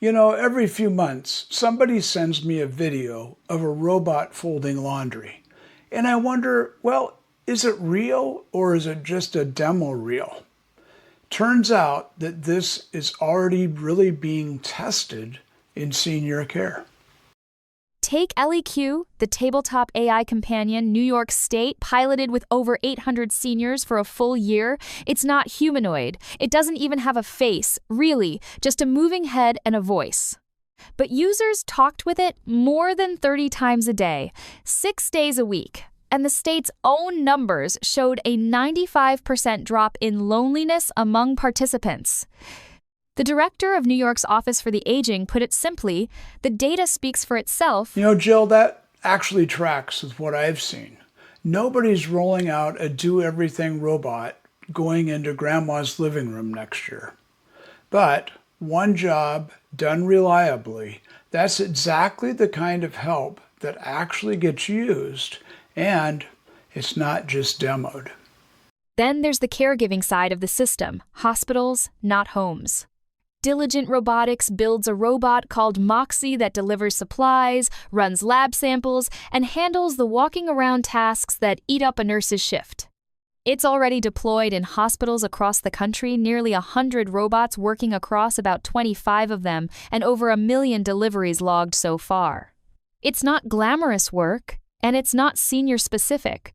Every few months, somebody sends me a video of a robot folding laundry. And I wonder, well, is it real or is it just a demo reel? Turns out that this is already really being tested in senior care. Take ElliQ, the tabletop AI companion New York State piloted with over 800 seniors for a full year. It's not humanoid. It doesn't even have a face, really, just a moving head and a voice. But users talked with it more than 30 times a day, 6 days a week. And the state's own numbers showed a 95% drop in loneliness among participants. The director of New York's Office for the Aging put it simply, the data speaks for itself. Jill, that actually tracks with what I've seen. Nobody's rolling out a do-everything robot going into grandma's living room next year. But one job done reliably, that's exactly the kind of help that actually gets used, and it's not just demoed. Then there's the caregiving side of the system, hospitals, not homes. Diligent Robotics builds a robot called Moxi that delivers supplies, runs lab samples, and handles the walking around tasks that eat up a nurse's shift. It's already deployed in hospitals across the country, nearly 100 robots working across about 25 of them, and over 1 million deliveries logged so far. It's not glamorous work, and it's not senior-specific.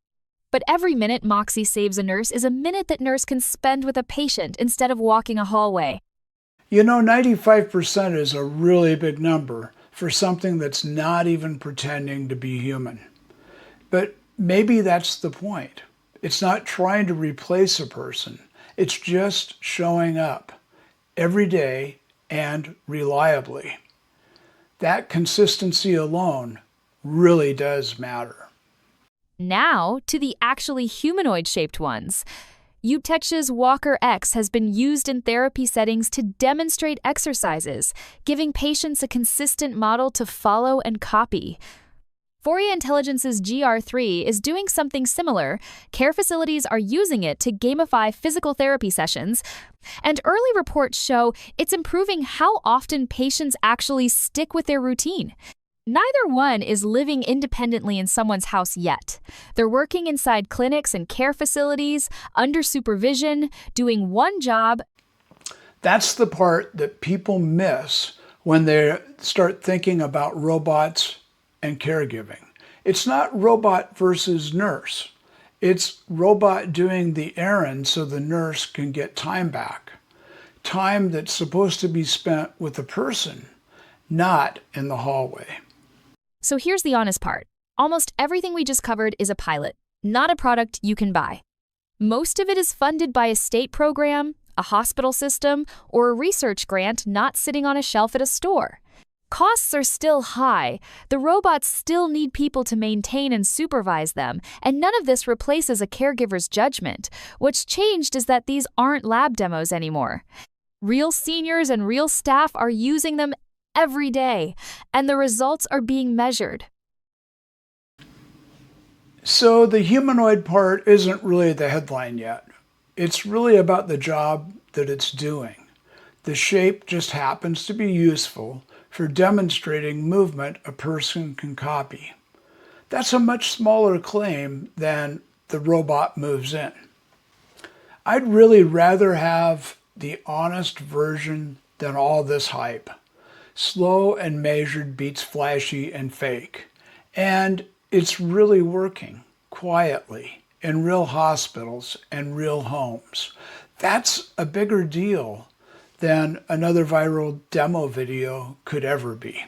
But every minute Moxi saves a nurse is a minute that nurse can spend with a patient instead of walking a hallway. 95% is a really big number for something that's not even pretending to be human. But maybe that's the point. It's not trying to replace a person. It's just showing up every day and reliably. That consistency alone really does matter. Now to the actually humanoid-shaped ones. UBTECH's Walker X has been used in therapy settings to demonstrate exercises, giving patients a consistent model to follow and copy. Fourier Intelligence's GR3 is doing something similar. Care facilities are using it to gamify physical therapy sessions, and early reports show it's improving how often patients actually stick with their routine. Neither one is living independently in someone's house yet. They're working inside clinics and care facilities, under supervision, doing one job. That's the part that people miss when they start thinking about robots and caregiving. It's not robot versus nurse. It's robot doing the errands so the nurse can get time back. Time that's supposed to be spent with the person, not in the hallway. So here's the honest part. Almost everything we just covered is a pilot, not a product you can buy. Most of it is funded by a state program, a hospital system, or a research grant not sitting on a shelf at a store. Costs are still high. The robots still need people to maintain and supervise them, and none of this replaces a caregiver's judgment. What's changed is that these aren't lab demos anymore. Real seniors and real staff are using them every day, and the results are being measured. So the humanoid part isn't really the headline yet. It's really about the job that it's doing. The shape just happens to be useful for demonstrating movement a person can copy. That's a much smaller claim than the robot moves in. I'd really rather have the honest version than all this hype. Slow and measured beats flashy and fake. And it's really working quietly in real hospitals and real homes. That's a bigger deal than another viral demo video could ever be.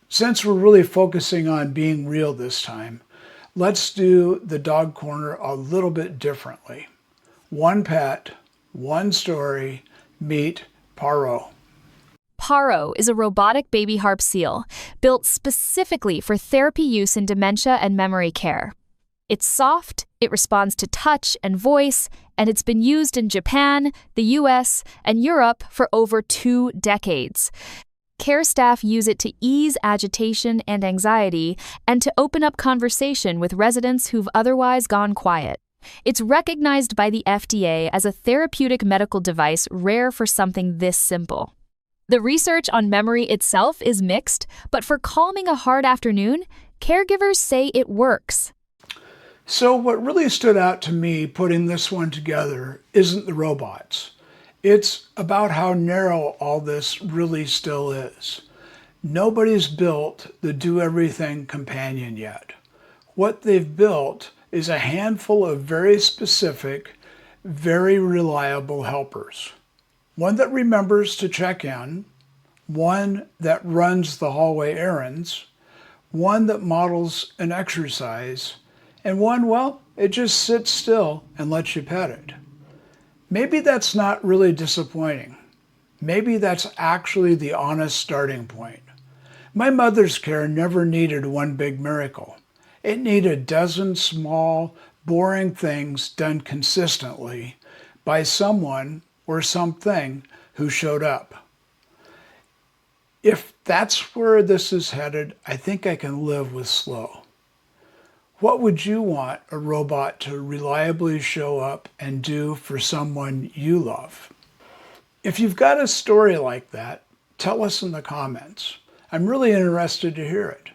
Since we're really focusing on being real this time, let's do the dog corner a little bit differently. One pet, one story, meet Paro. Paro is a robotic baby harp seal, built specifically for therapy use in dementia and memory care. It's soft, it responds to touch and voice, and it's been used in Japan, the US, and Europe for over 2 decades. Care staff use it to ease agitation and anxiety and to open up conversation with residents who've otherwise gone quiet. It's recognized by the FDA as a therapeutic medical device rare for something this simple. The research on memory itself is mixed, but for calming a hard afternoon, caregivers say it works. So what really stood out to me putting this one together isn't the robots. It's about how narrow all this really still is. Nobody's built the do-everything companion yet. What they've built is a handful of very specific, very reliable helpers. One that remembers to check in, one that runs the hallway errands, one that models an exercise, and one, well, it just sits still and lets you pet it. Maybe that's not really disappointing. Maybe that's actually the honest starting point. My mother's care never needed one big miracle. It needed a dozen small, boring things done consistently by someone or something who showed up. If that's where this is headed, I think I can live with slow. What would you want a robot to reliably show up and do for someone you love? If you've got a story like that, tell us in the comments. I'm really interested to hear it.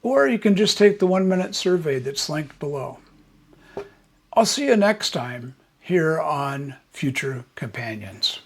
Or you can just take the 1-minute survey that's linked below. I'll see you next time here on Future Companions.